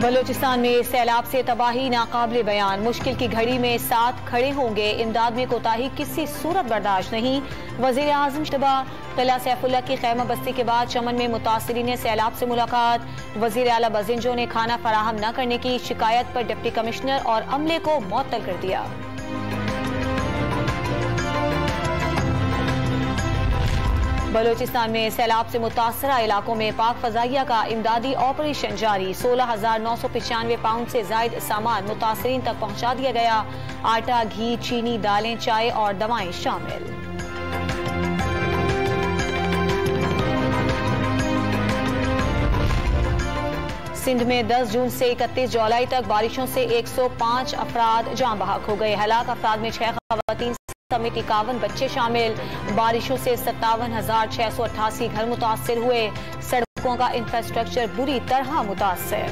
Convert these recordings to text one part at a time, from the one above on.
बलूचिस्तान में सैलाब से तबाही नाकाबिले बयान। मुश्किल की घड़ी में साथ खड़े होंगे, इमदाद में कोताही किसी सूरत बर्दाश्त नहीं। वजीर आजम इज्तिमा किला सैफुल्लाह की खैमा बस्ती के बाद चमन में मुतासिरीन सैलाब से मुलाकात। वजीर आला बजिंजो ने खाना फराहम न करने की शिकायत पर डिप्टी कमिश्नर और अमले को मुअत्तल कर दिया। बलूचिस्तान में सैलाब से मुतासरा इलाकों में पाक फजाइया का इमदादी ऑपरेशन जारी। 16,995 पाउंड से जायद सामान मुतासरीन तक पहुंचा दिया गया। आटा, घी, चीनी, दालें, चाय और दवाएं शामिल। सिंध में 10 जून से 31 जुलाई तक बारिशों से 105 अफराद जान बहक हो गए। हलाक अफराद में 6 खवातीन समेत 51 बच्चे शामिल। बारिशों से 57,688 घर मुतासर हुए। सड़कों का इंफ्रास्ट्रक्चर बुरी तरह मुतासर।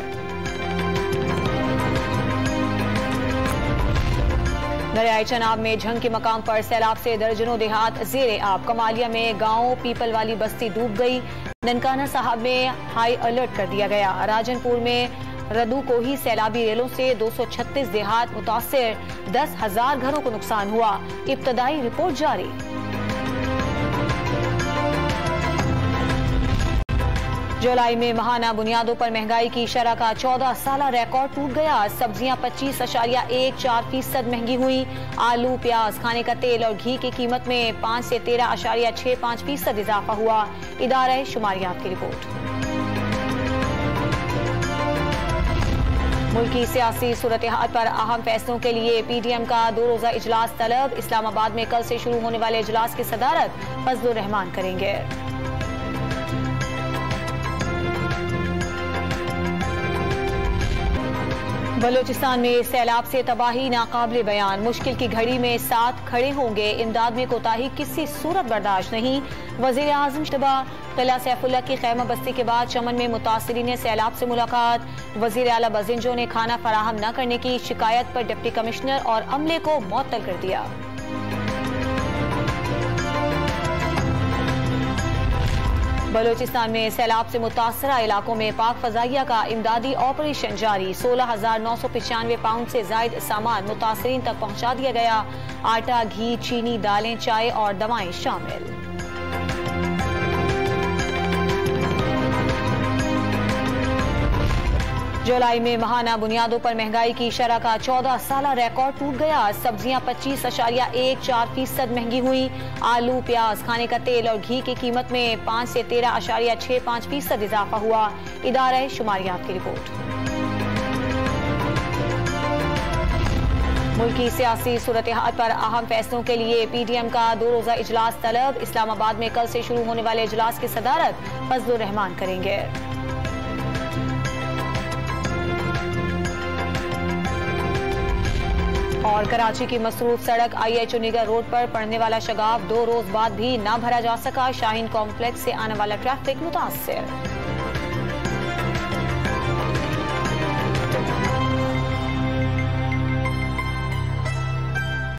दरियाई चनाब में झंग के मकाम पर सैलाब से दर्जनों देहात जेरे आब। कमालिया में गांव पीपल वाली बस्ती डूब गई। ननकाना साहब में हाई अलर्ट कर दिया गया। राजनपुर में रदू को ही सैलाबी रेलों से 236 देहात मुतासिर। 10,000 घरों को नुकसान हुआ। इब्तदाई रिपोर्ट जारी। जुलाई में माहाना बुनियादों पर महंगाई की शरह का 14 साल रिकॉर्ड टूट गया। सब्जियां 25.14% महंगी हुई। आलू, प्याज, खाने का तेल और घी की कीमत में 5 से 13.65% इजाफा हुआ। इदारा शुमारियात की रिपोर्ट। मुल्की सियासी सूरत हाल पर अहम फैसलों के लिए PDM का 2 रोजा इजलास तलब। इस्लामाबाद में कल से शुरू होने वाले इजलास की सदारत फजलुर रहमान करेंगे। बलूचिस्तान में सैलाब से तबाही नाकाबिले बयान। मुश्किल की घड़ी में साथ खड़े होंगे, इमदाद में कोताही किसी सूरत बर्दाश्त नहीं। वजीर आजम इज्तिमा किला सैफुल्लाह की खैमा बस्ती के बाद चमन में मुतासिरीन सैलाब से मुलाकात। वजीर आला बजिंजो ने खाना फराहम न करने की शिकायत पर डिप्टी कमिश्नर और अमले को मुअत्तल कर दिया। बलूचिस्तान में सैलाब से मुतासरा इलाकों में पाक फजाइया का इमदादी ऑपरेशन जारी। 16,995 पाउंड से जायद सामान मुतासरीन तक पहुंचा दिया गया। आटा, घी, चीनी, दालें, चाय और दवाएं शामिल। जुलाई में माहाना बुनियादों पर महंगाई की शरह का 14 साल रिकॉर्ड टूट गया। सब्जियां 25.14% महंगी हुई। आलू, प्याज, खाने का तेल और घी की कीमत में 5 से 13.65% इजाफा हुआ। इदारा शुमारियात की रिपोर्ट। मुल्की सियासी सूरत हाल पर अहम फैसलों के लिए PDM का 2 रोजा इजलास तलब। इस्लामाबाद में कल से शुरू होने वाले इजलास की सदारत फजलुर रहमान करेंगे। और कराची की मसरूफ सड़क IH चुनीगर रोड पर पड़ने वाला शगाफ 2 रोज बाद भी न भरा जा सका। शाहीन कॉम्प्लेक्स से आने वाला ट्रैफिक मुतासर।